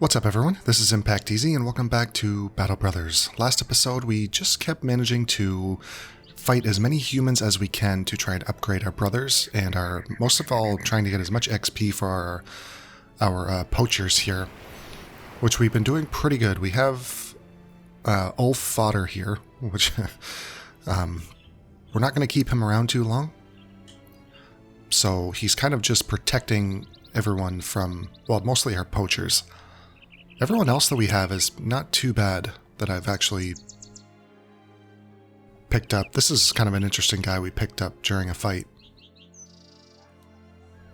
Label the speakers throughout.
Speaker 1: What's up everyone, this is Impact Easy and welcome back to Battle Brothers. Last episode we just kept managing to fight as many humans as we can to try and upgrade our brothers and are most of all trying to get as much XP for our poachers here, which we've been doing pretty good. We have Ulf Fodder here, which we're not going to keep him around too long. So he's kind of just protecting everyone from, well, mostly our poachers. Everyone else that we have is not too bad that I've actually picked up. This is kind of an interesting guy we picked up during a fight.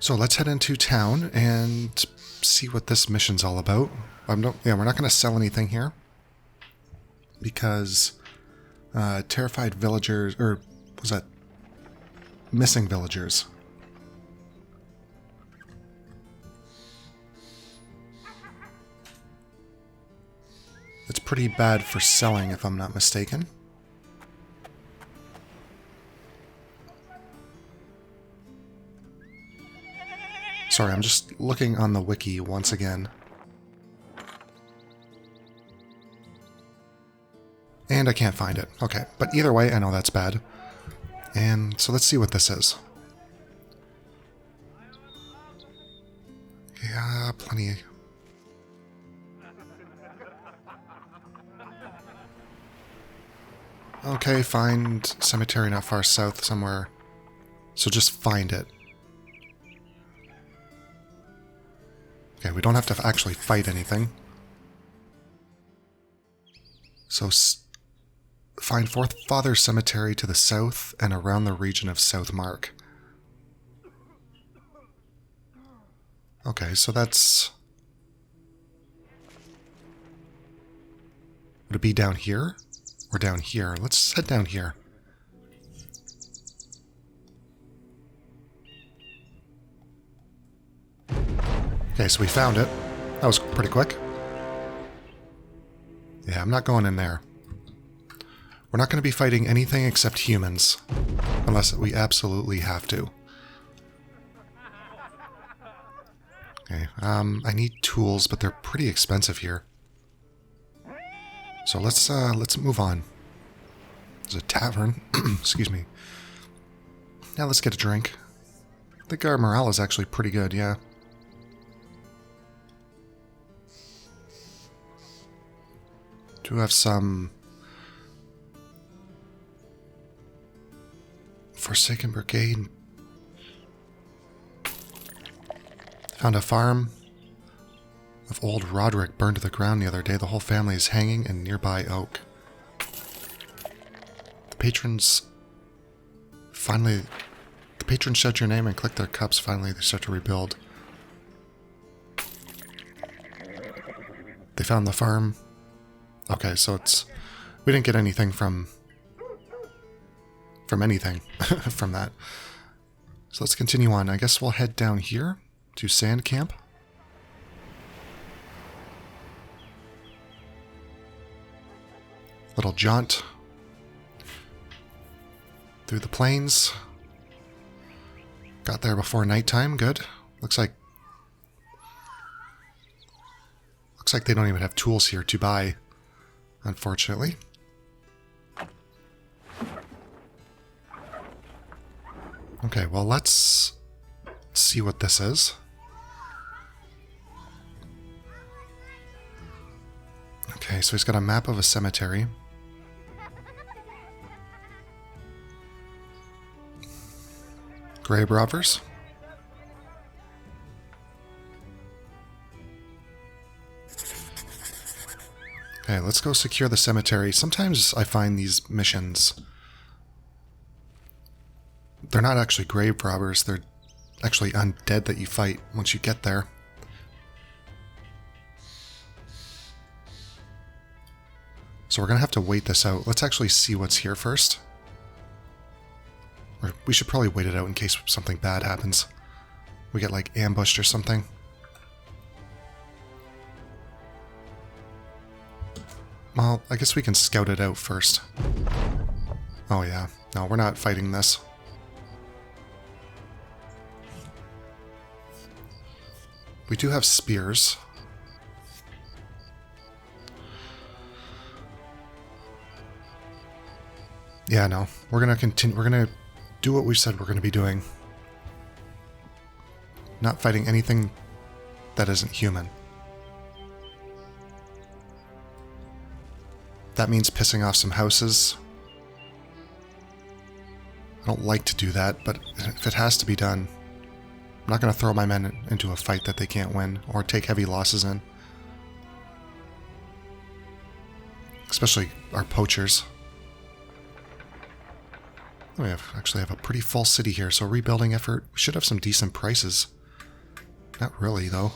Speaker 1: So let's head into town and see what this mission's all about. We're not going to sell anything here because terrified villagers, or was that missing villagers? It's pretty bad for selling, if I'm not mistaken. Sorry, I'm just looking on the wiki once again. And I can't find it. Okay, but either way, I know that's bad. And so let's see what this is. Yeah, plenty. Okay, find cemetery not far south somewhere. So just find it. Okay, we don't have to actually fight anything. So find Forefather Cemetery to the south and around the region of South Mark. Okay, so that's... Would it be down here? Or down here? Let's head down here. Okay, so we found it. That was pretty quick. Yeah, I'm not going in there. We're not going to be fighting anything except humans. Unless we absolutely have to. Okay, I need tools, but they're pretty expensive here. So let's move on. There's a tavern. Excuse me. Now let's get a drink. I think our morale is actually pretty good, yeah. Do have some Forsaken Brigade. Found a farm of old Roderick burned to the ground the other day. The whole family is hanging in nearby oak. The patrons shout your name and click their cups. Finally, they start to rebuild. They found the farm. Okay, so we didn't get anything from anything from that. So let's continue on. I guess we'll head down here to Sand Camp. Little jaunt through the plains. Got there before nighttime. Good. Looks like they don't even have tools here to buy, unfortunately. Okay, well let's see what this is. Okay, so he's got a map of a cemetery. Grave robbers. Okay, let's go secure the cemetery. Sometimes I find these missions, they're not actually grave robbers, they're actually undead that you fight once you get there. So we're going to have to wait this out. Let's actually see what's here first. Or we should probably wait it out in case something bad happens. We get like ambushed or something. Well, I guess we can scout it out first. Oh yeah, no, we're not fighting this. We do have spears. Yeah, no. We're gonna continue. We're gonna do what we said we're gonna be doing. Not fighting anything that isn't human. That means pissing off some houses. I don't like to do that, but if it has to be done, I'm not going to throw my men into a fight that they can't win or take heavy losses in. Especially our poachers. We actually have a pretty full city here, so rebuilding effort, we should have some decent prices. Not really, though.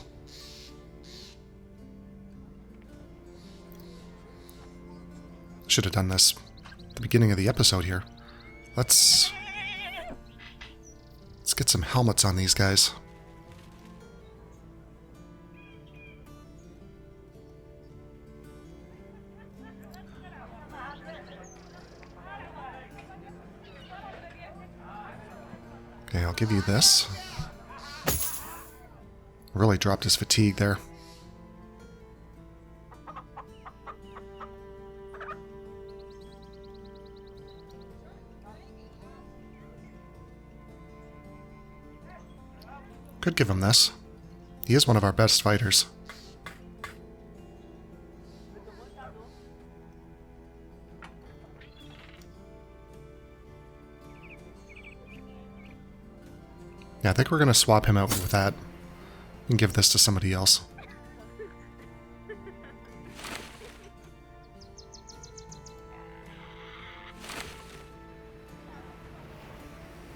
Speaker 1: Should have done this at the beginning of the episode here. Let's get some helmets on these guys. Okay, I'll give you this. Really dropped his fatigue there. Could give him this. He is one of our best fighters. Yeah, I think we're going to swap him out with that and give this to somebody else.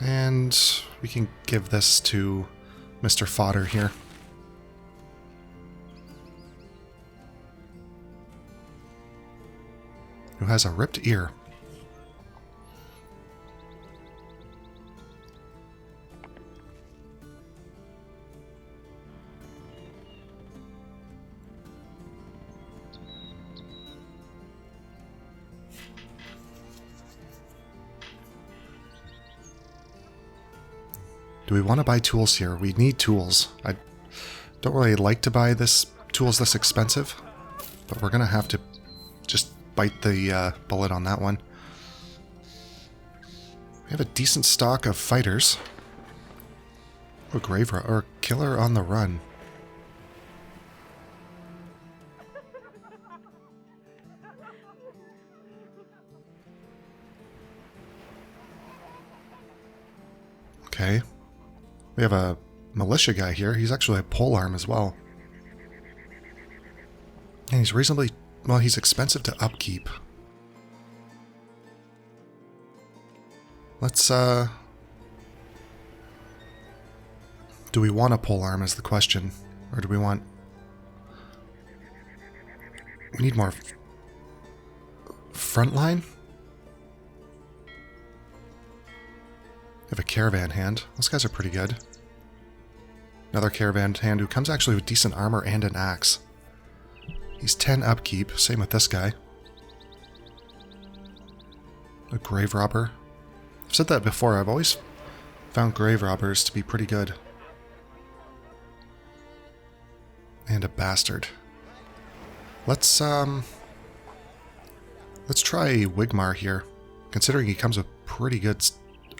Speaker 1: And we can give this to Mr. Fodder here. Who has a ripped ear. Do we want to buy tools here? We need tools. I don't really like to buy tools this expensive, but we're going to have to just bite the bullet on that one. We have a decent stock of fighters. A or killer on the run. Okay. We have a militia guy here. He's actually a polearm as well. And he's reasonably... well, he's expensive to upkeep. Let's, do we want a polearm is the question. Or do we want... we need more... frontline? We have a caravan hand. Those guys are pretty good. Another caravan hand who comes actually with decent armor and an axe. He's 10 upkeep. Same with this guy. A grave robber. I've said that before. I've always found grave robbers to be pretty good. And a bastard. Let's try Wigmar here. Considering he comes with pretty good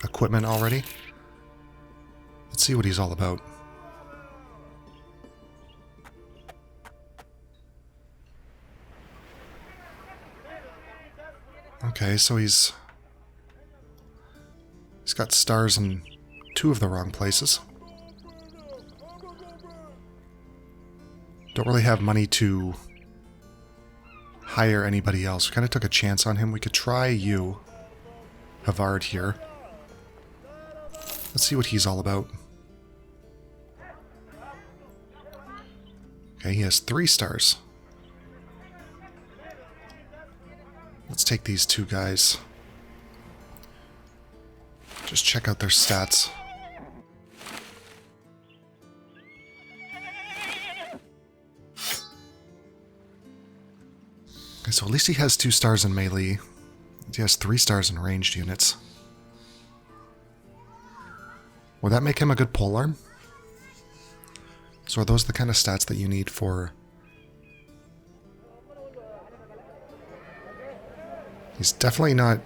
Speaker 1: equipment already. Let's see what he's all about. Okay, so he's got stars in 2 of the wrong places. Don't really have money to hire anybody else. We kind of took a chance on him. We could try you, Havard here. Let's see what he's all about. Okay, he has 3 stars. Let's take these 2 guys. Just check out their stats. Okay, so at least he has 2 stars in melee. He has 3 stars in ranged units. Would that make him a good polearm? So are those the kind of stats that you need for... he's definitely not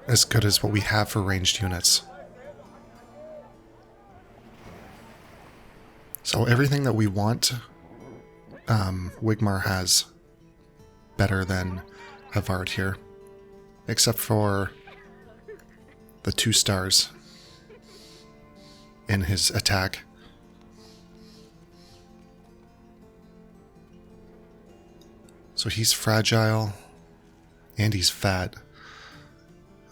Speaker 1: as good as what we have for ranged units. So everything that we want, Wigmar has better than Havard here. Except for the 2 stars in his attack. So he's fragile, and he's fat.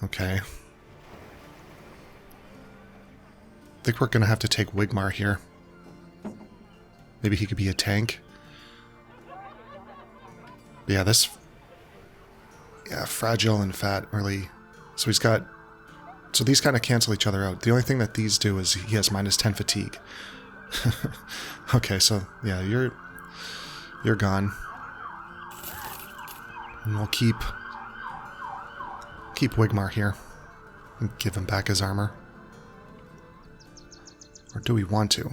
Speaker 1: Okay. I think we're gonna have to take Wigmar here. Maybe he could be a tank. Yeah, this... Yeah, fragile and fat, really. So he's got... So these kind of cancel each other out. The only thing that these do is he has -10 fatigue. Okay, so yeah, you're gone. And we'll keep Wigmar here and give him back his armor. Or do we want to?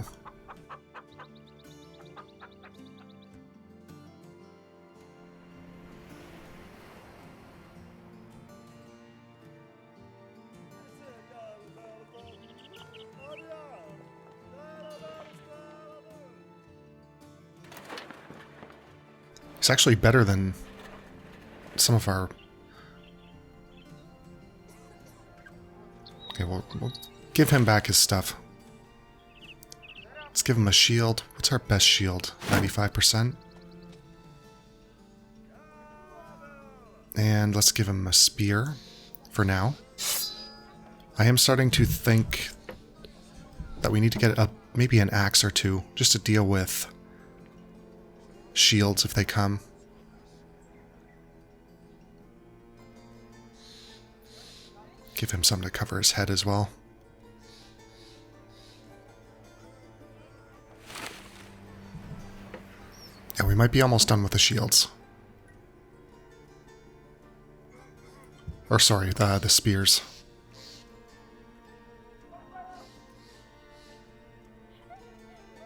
Speaker 1: It's actually better than some of our... Okay, we'll give him back his stuff. Let's give him a shield. What's our best shield? 95%? And let's give him a spear for now. I am starting to think that we need to get maybe an axe or 2 just to deal with shields if they come. Give him something to cover his head as well. Yeah, we might be almost done with the shields. Or sorry, the spears.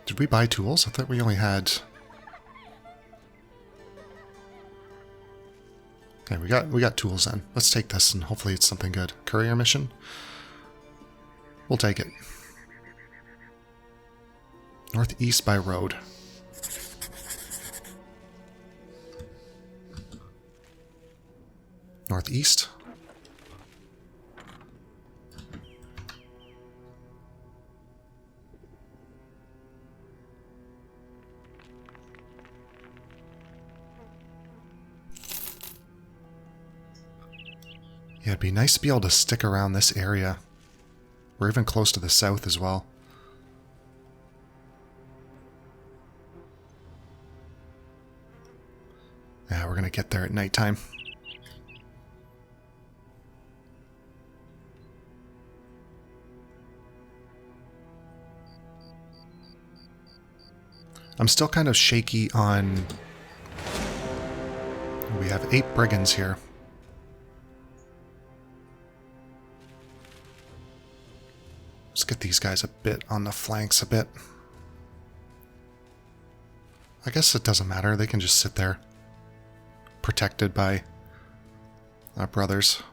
Speaker 1: Did we buy tools? I thought we only had... Okay, we got tools then. Let's take this and hopefully it's something good. Courier mission? We'll take it. Northeast by road. Northeast. Yeah, it'd be nice to be able to stick around this area. We're even close to the south as well. Yeah, we're gonna get there at nighttime. I'm still kind of shaky on... We have 8 brigands here. Let's get these guys a bit on the flanks a bit. I guess it doesn't matter. They can just sit there. Protected by our brothers.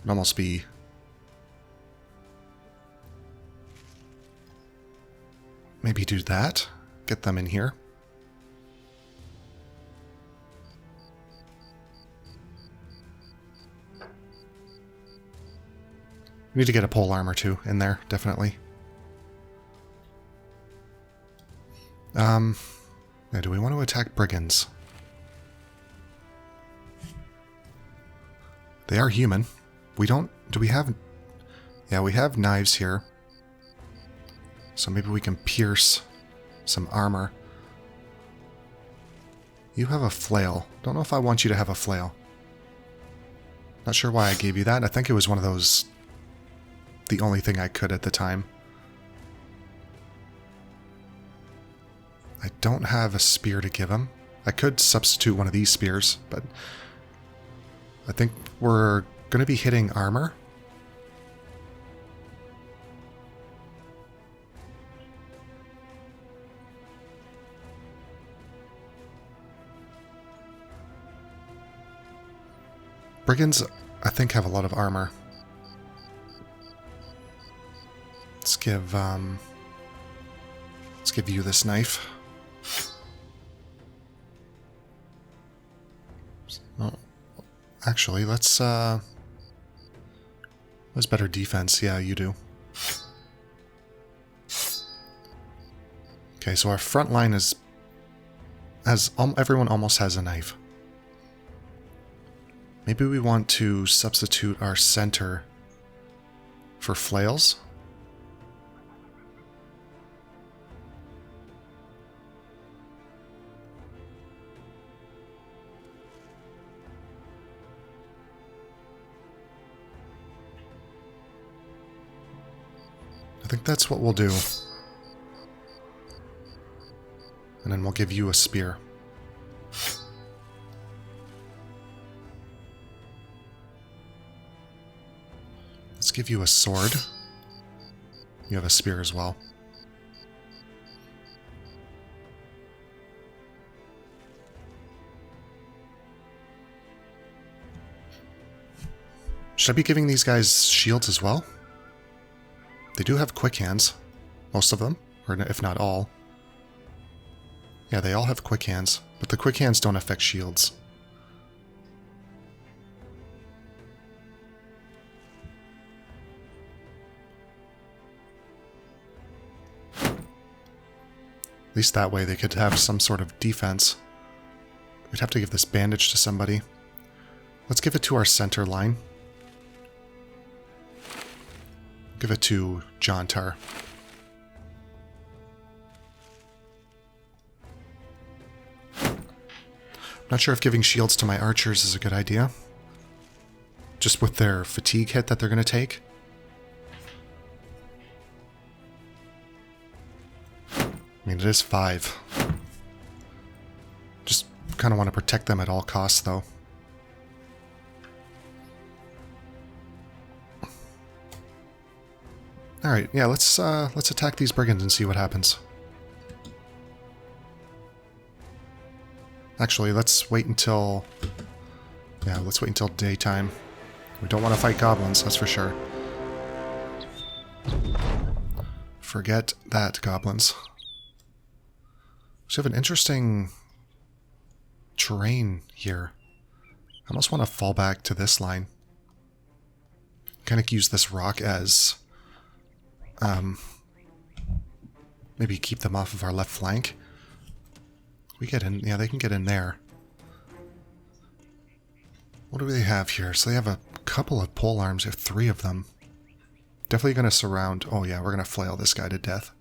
Speaker 1: It'd almost be... Maybe do that. Get them in here. We need to get a pole armor too in there, definitely. Now, do we want to attack brigands? They are human. We don't... Do we have... Yeah, we have knives here. So maybe we can pierce some armor. You have a flail. Don't know if I want you to have a flail. Not sure why I gave you that. I think it was one of those... The only thing I could at the time. I don't have a spear to give him. I could substitute one of these spears, but... I think we're going to be hitting armor. Brigands, I think, have a lot of armor. Let's give you this knife. Oh, actually, let's better defense. Yeah, you do. Okay, so our front line everyone almost has a knife. Maybe we want to substitute our center for flails. I think that's what we'll do. And then we'll give you a spear. Let's give you a sword. You have a spear as well. Should I be giving these guys shields as well? They do have quick hands. Most of them, or if not all. Yeah, they all have quick hands, but the quick hands don't affect shields. At least that way they could have some sort of defense. We'd have to give this bandage to somebody. Let's give it to our center line. Give it to John Tar. Not sure if giving shields to my archers is a good idea. Just with their fatigue hit that they're going to take. I mean, it is 5. Just kind of want to protect them at all costs, though. Alright, yeah, let's attack these brigands and see what happens. Actually, let's wait until... Yeah, let's wait until daytime. We don't want to fight goblins, that's for sure. Forget that, goblins. We have an interesting terrain here. I almost want to fall back to this line. Kind of use this rock as... maybe keep them off of our left flank. We get in, yeah, they can get in there. What do they have here? So they have a couple of pole arms, they have 3 of them. Definitely going to surround, oh yeah, we're going to flail this guy to death.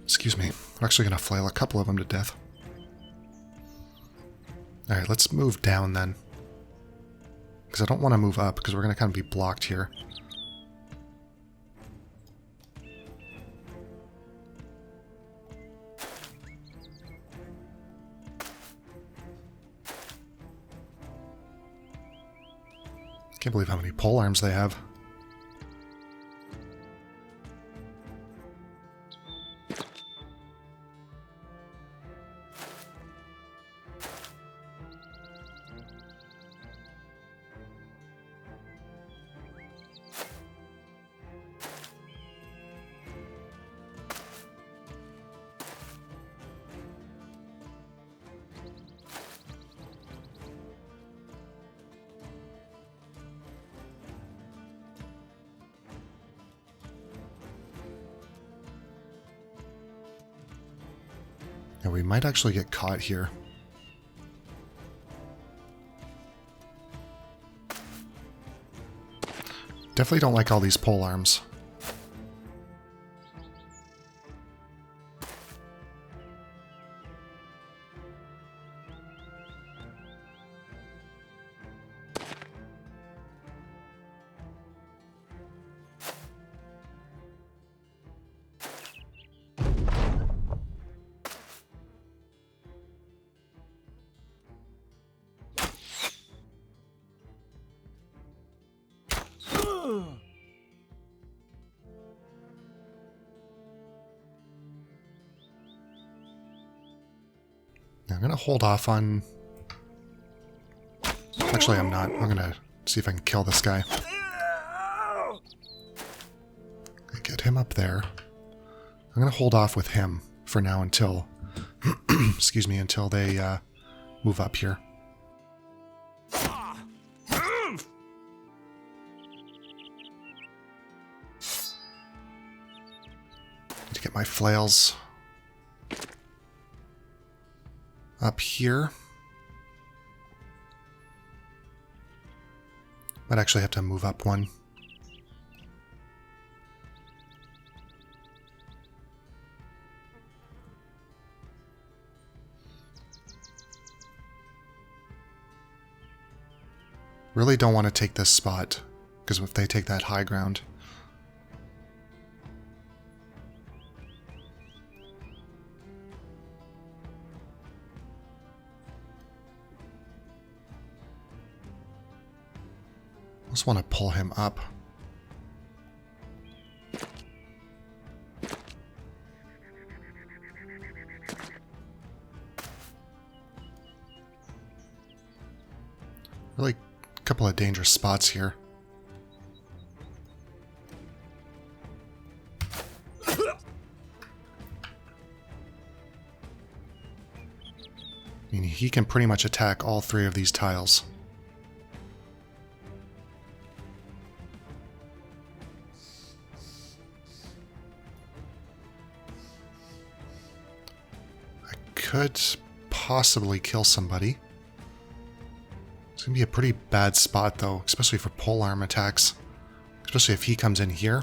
Speaker 1: Excuse me, we're actually going to flail a couple of them to death. Alright, let's move down then. Because I don't want to move up, because we're going to kind of be blocked here. Can't believe how many pole arms they have. Yeah, we might actually get caught here. Definitely don't like all these pole arms. I'm going to hold off on Actually, I'm not. I'm gonna see if I can kill this guy. Get him up there. I'm gonna hold off with him for now until, excuse me, until they move up here. Need to get my flails up here. Might actually have to move up one. Really don't want to take this spot, because if they take that high ground... I just want to pull him up. Really a couple of dangerous spots here. I mean, he can pretty much attack all three of these tiles. I could possibly kill somebody. It's going to be a pretty bad spot, though, especially for polearm attacks. Especially if he comes in here.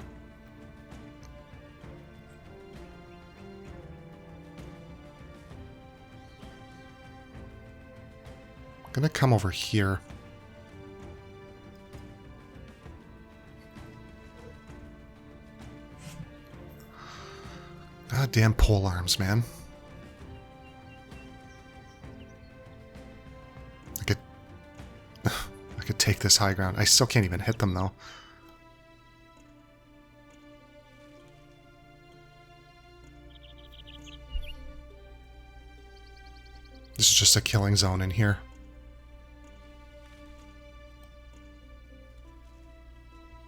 Speaker 1: I'm going to come over here. God damn polearms, man. I could take this high ground. I still can't even hit them, though. This is just a killing zone in here.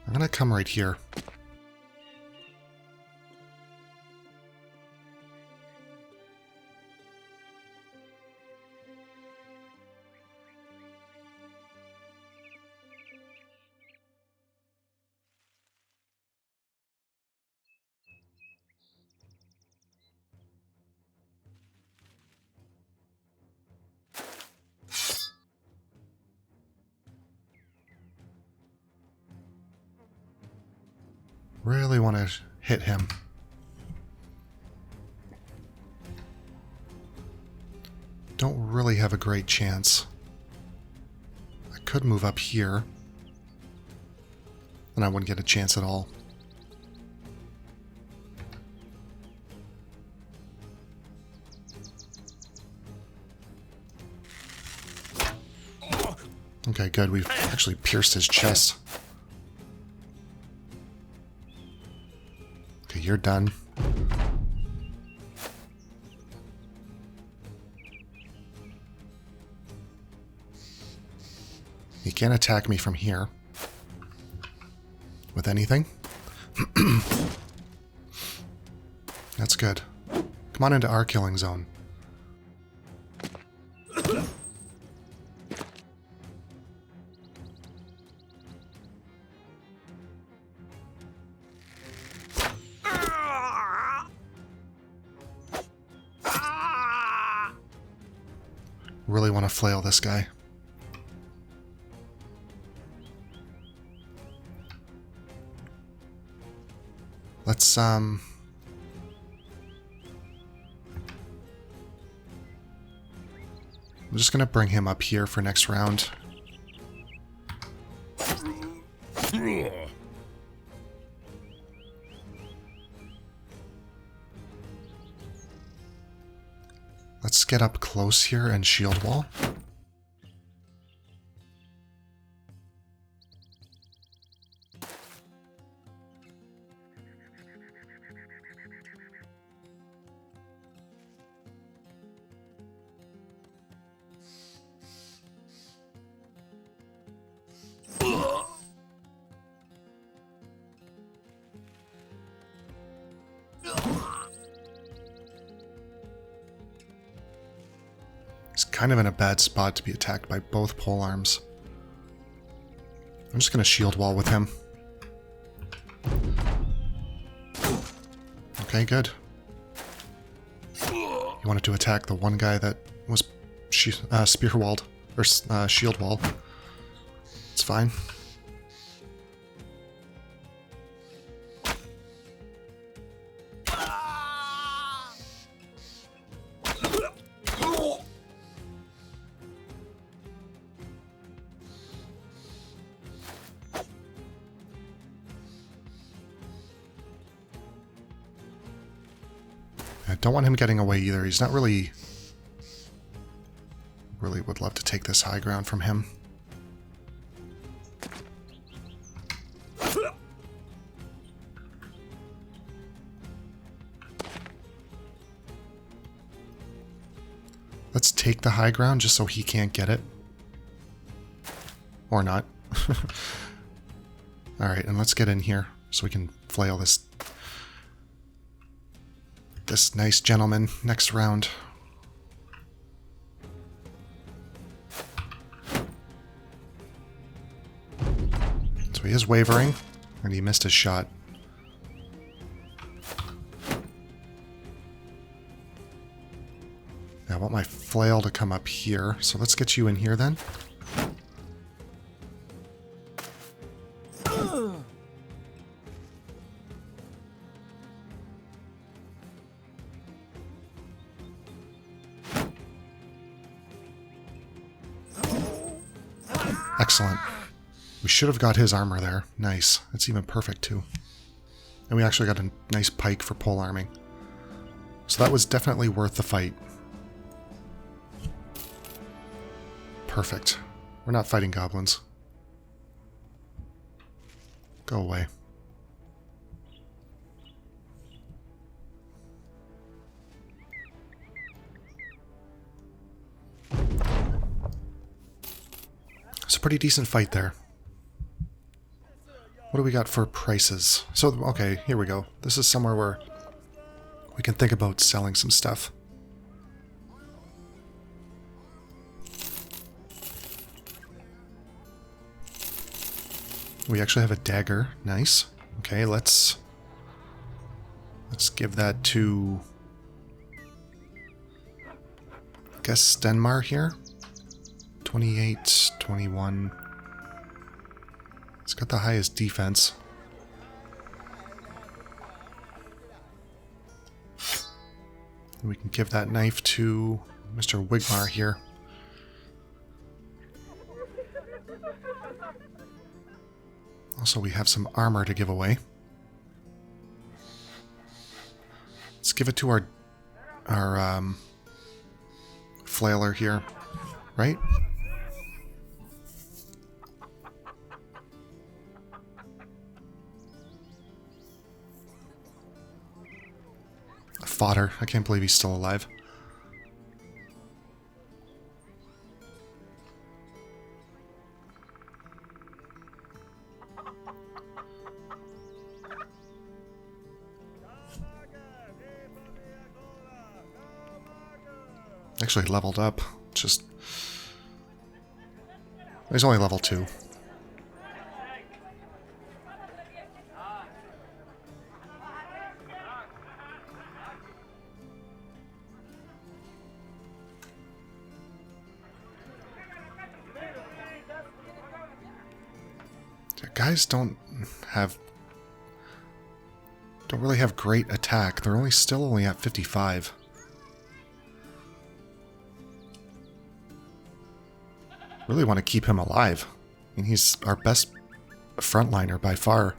Speaker 1: I'm gonna come right here. Really want to hit him. Don't really have a great chance. I could move up here, and I wouldn't get a chance at all. Okay, good. We've actually pierced his chest. Okay, you're done. He can't attack me from here with anything. That's good. Come on into our killing zone. Really want to flail this guy. Let's, I'm just going to bring him up here for next round. Let's get up close here and shield wall. kind of in a bad spot to be attacked by both polearms. I'm just going to shield wall with him. Okay, good. He wanted to attack the one guy that was spear walled, or shield wall. It's fine. I don't want him getting away either. He's not really would love to take this high ground from him. Let's take the high ground just so he can't get it. Or not. Alright, and let's get in here so we can flail this nice gentleman next round. So he is wavering, and he missed his shot. Now I want my flail to come up here, so let's get you in here then. Excellent. We should have got his armor there. Nice. That's even perfect too. And we actually got a nice pike for pole arming. So that was definitely worth the fight. Perfect. We're not fighting goblins. Go away. It's a pretty decent fight there. What do we got for prices? So, okay, here we go. This is somewhere where we can think about selling some stuff. We actually have a dagger. Nice. Okay, let's give that to, I guess, Stenmar here. 28, 21. It's got the highest defense. And we can give that knife to Mr. Wigmar here. Also, we have some armor to give away. Let's give it to our flailer here, right? Fodder. I can't believe he's still alive. Actually leveled up. Just... He's only level 2. Guys don't really have great attack. They're still only at 55. Really want to keep him alive. I mean, he's our best frontliner by far.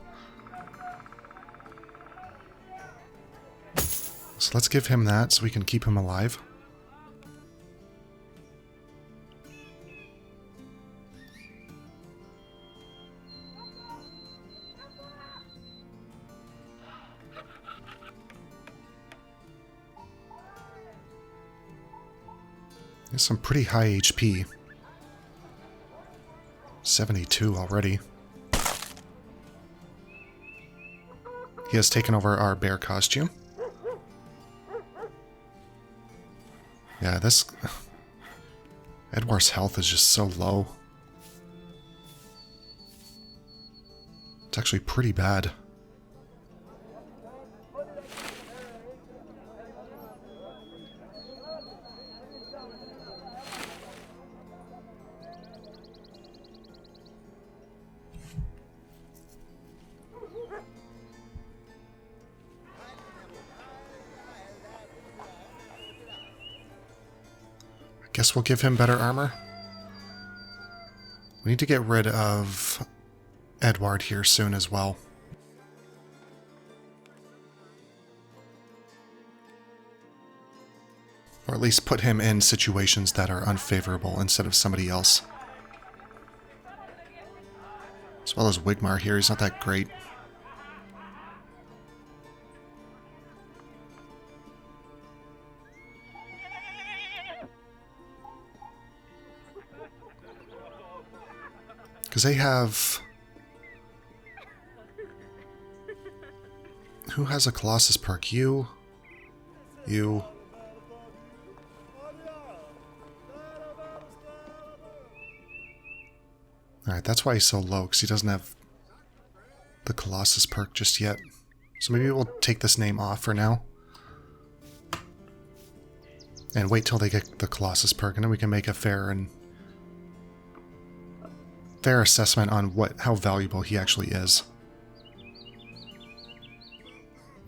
Speaker 1: So let's give him that so we can keep him alive. There's some pretty high HP. 72 already. He has taken over our bear costume. Edwar's health is just so low. It's actually pretty bad. Guess we'll give him better armor. We need to get rid of Edward here soon as well. Or at least put him in situations that are unfavorable instead of somebody else. As well as Wigmar here, he's not that great. Because they have... Who has a Colossus perk? You. You. Alright, that's why he's so low, because he doesn't have the Colossus perk just yet. So maybe we'll take this name off for now. And wait till they get the Colossus perk, and then we can make a fair assessment on how valuable he actually is.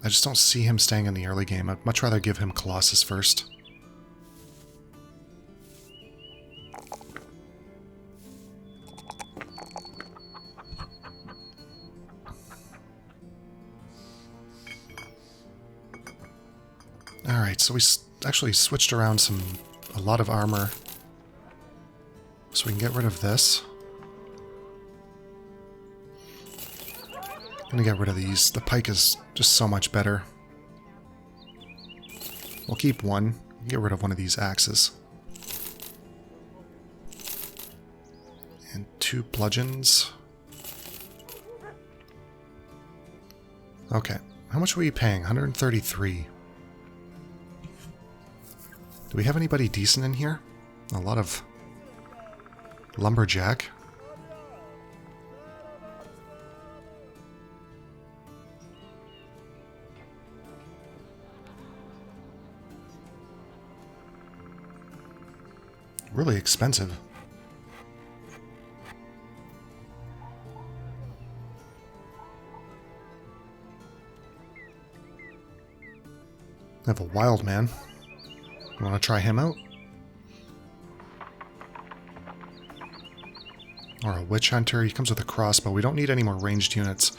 Speaker 1: I just don't see him staying in the early game. I'd much rather give him Colossus first. Alright, so we actually switched around a lot of armor. So we can get rid of this. I'm gonna get rid of these. The pike is just so much better. We'll keep one. Get rid of one of these axes. And 2 bludgeons. Okay. How much were you paying? 133. Do we have anybody decent in here? A lot of lumberjack. Really expensive. I have a wild man. You want to try him out? Or a witch hunter. He comes with a crossbow. We don't need any more ranged units.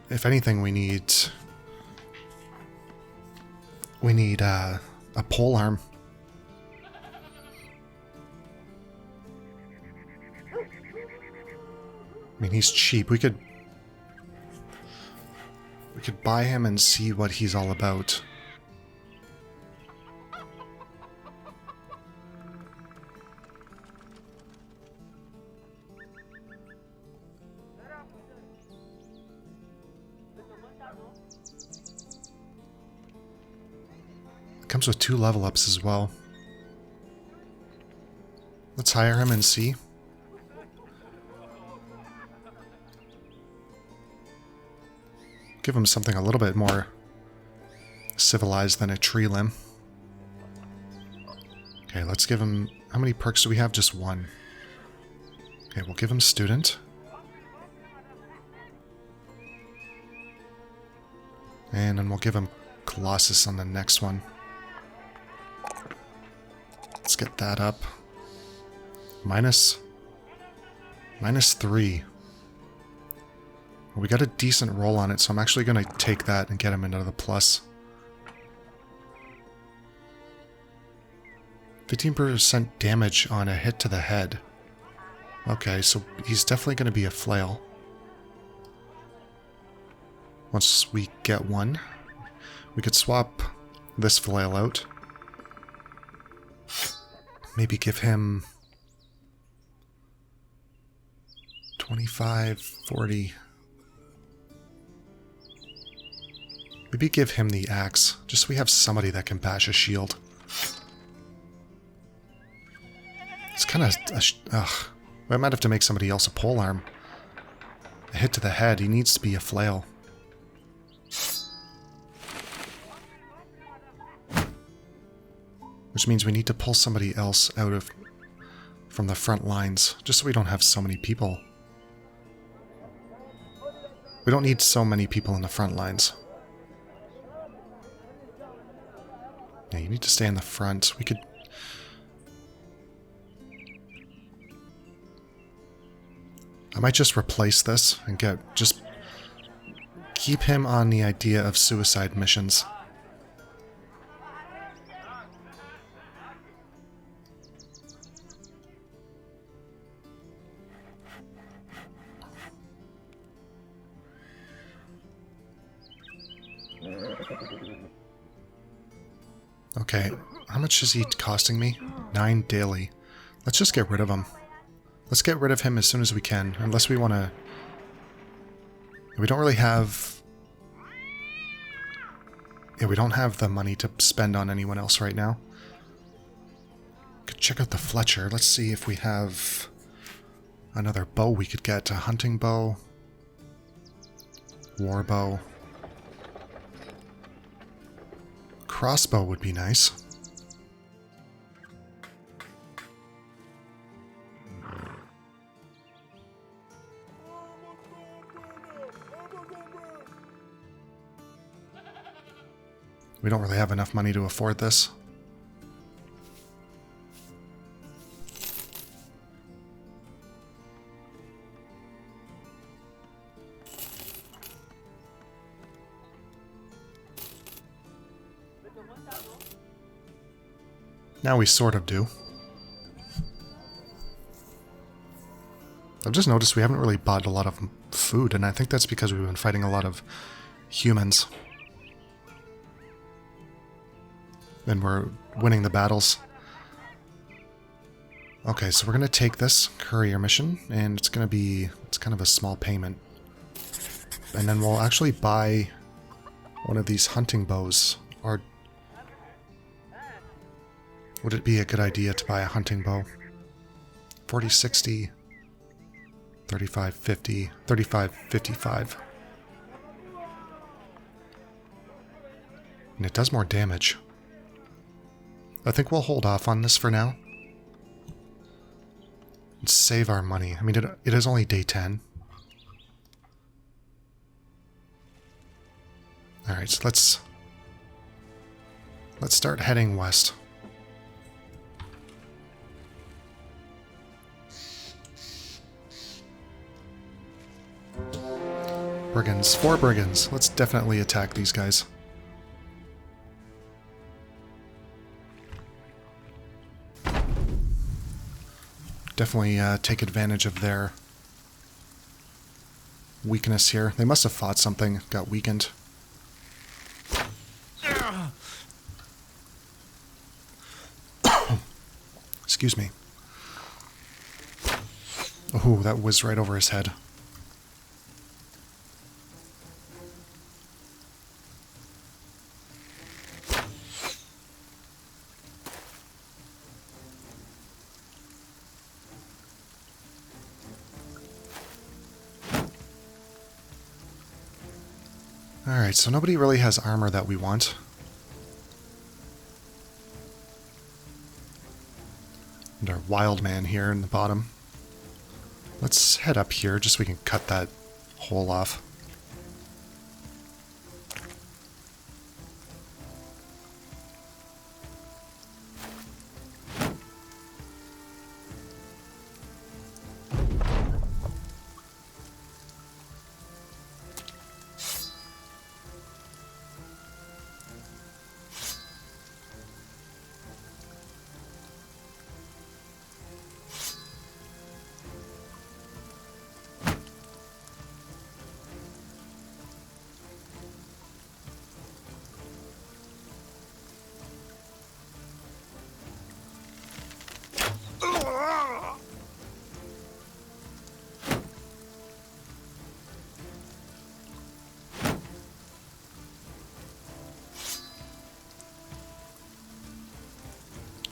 Speaker 1: If anything, we need a pole arm. I mean, he's cheap. We could buy him and see what he's all about. Comes with 2 level ups as well. Let's hire him and see. Give him something a little bit more civilized than a tree limb. Okay, let's give him... How many perks do we have? Just 1. Okay, we'll give him student. And then we'll give him Colossus on the next one. Let's get that up. Minus 3. Well, we got a decent roll on it, so I'm actually going to take that and get him into the plus. 15% damage on a hit to the head. Okay, so he's definitely going to be a flail. Once we get one, we could swap this flail out. Maybe give him 25, 40. Maybe give him the axe, just so we have somebody that can bash a shield. It's kind of... ugh. I might have to make somebody else a polearm. A hit to the head. He needs to be a flail. Which means we need to pull somebody else out of... from the front lines. Just so we don't have so many people. We don't need so many people in the front lines. Yeah, you need to stay in the front. We could... I might just replace this and just keep him on the idea of suicide missions. Okay, how much is he costing me? 9 daily. Let's just get rid of him. Let's get rid of him as soon as we can, unless we want to... We don't really have... Yeah, we don't have the money to spend on anyone else right now. Could check out the Fletcher. Let's see if we have another bow we could get. A hunting bow. War bow. Crossbow would be nice. We don't really have enough money to afford this. Now we sort of do. I've just noticed we haven't really bought a lot of food, and I think that's because we've been fighting a lot of humans. And we're winning the battles. Okay, so we're going to take this courier mission, and it's going to be... it's kind of a small payment. And then we'll actually buy one of these hunting bows, or... would it be a good idea to buy a hunting bow? 40-60, 35-50, 35-55. And it does more damage. I think we'll hold off on this for now. And save our money. I mean, it is only day 10. Alright, so let's start heading west. Brigands. 4 brigands. Let's definitely attack these guys. Definitely take advantage of their weakness here. They must have fought something, got weakened. Excuse me. Oh, that whizzed right over his head. Alright, so nobody really has armor that we want. And our wild man here in the bottom. Let's head up here just so we can cut that hole off.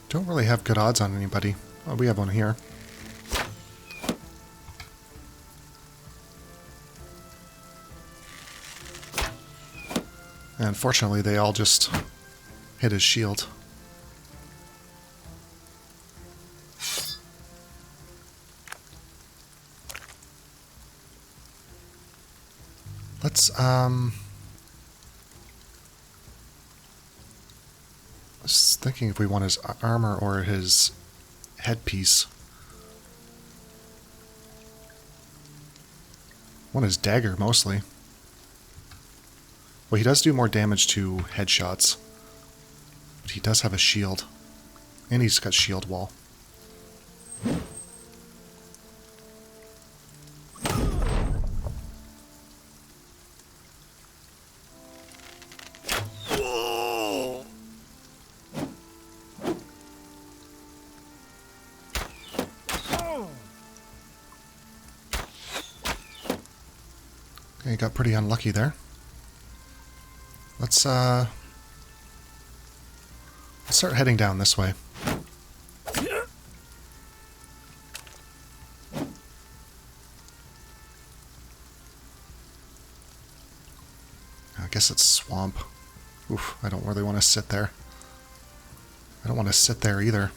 Speaker 1: Don't really have good odds on anybody. Oh, we have one here. And unfortunately, they all just hit his shield. Let's, I was thinking if we want his armor or his headpiece. Want his dagger, mostly. Well, he does do more damage to headshots. But he does have a shield. And he's got shield wall. Okay, got pretty unlucky there. Let's start heading down this way. I guess it's swamp. Oof, I don't really want to sit there. I don't want to sit there either.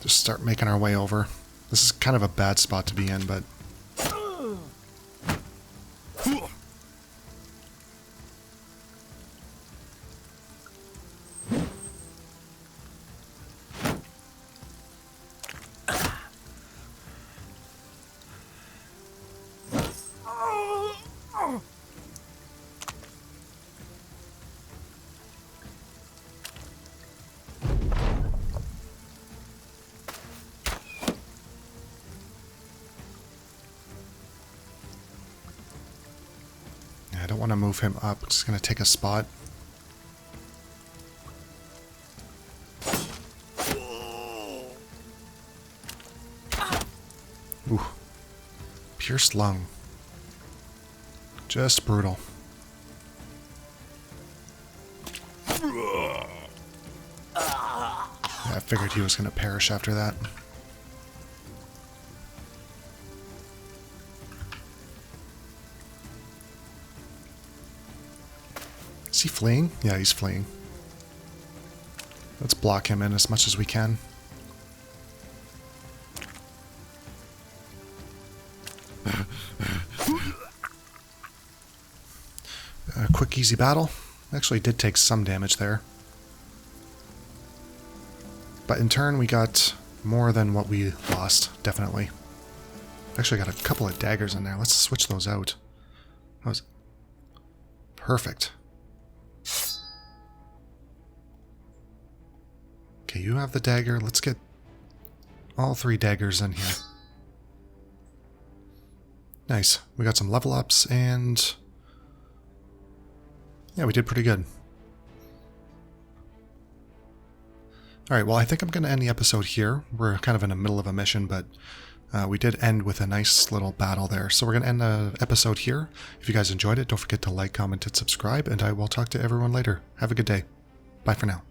Speaker 1: Just start making our way over. This is kind of a bad spot to be in, but... I don't want to move him up. I'm just going to take a spot. Ooh. Pierced lung. Just brutal. Yeah, I figured he was going to perish after that. Is he fleeing? Yeah, he's fleeing. Let's block him in as much as we can. A quick, easy battle. Actually did take some damage there. But in turn, we got more than what we lost, definitely. Actually got a couple of daggers in there. Let's switch those out. That was perfect. Okay, you have the dagger. Let's get all 3 daggers in here. Nice. We got some level ups and... yeah, we did pretty good. Alright, well I think I'm going to end the episode here. We're kind of in the middle of a mission, but we did end with a nice little battle there. So we're going to end the episode here. If you guys enjoyed it, don't forget to like, comment, and subscribe, and I will talk to everyone later. Have a good day. Bye for now.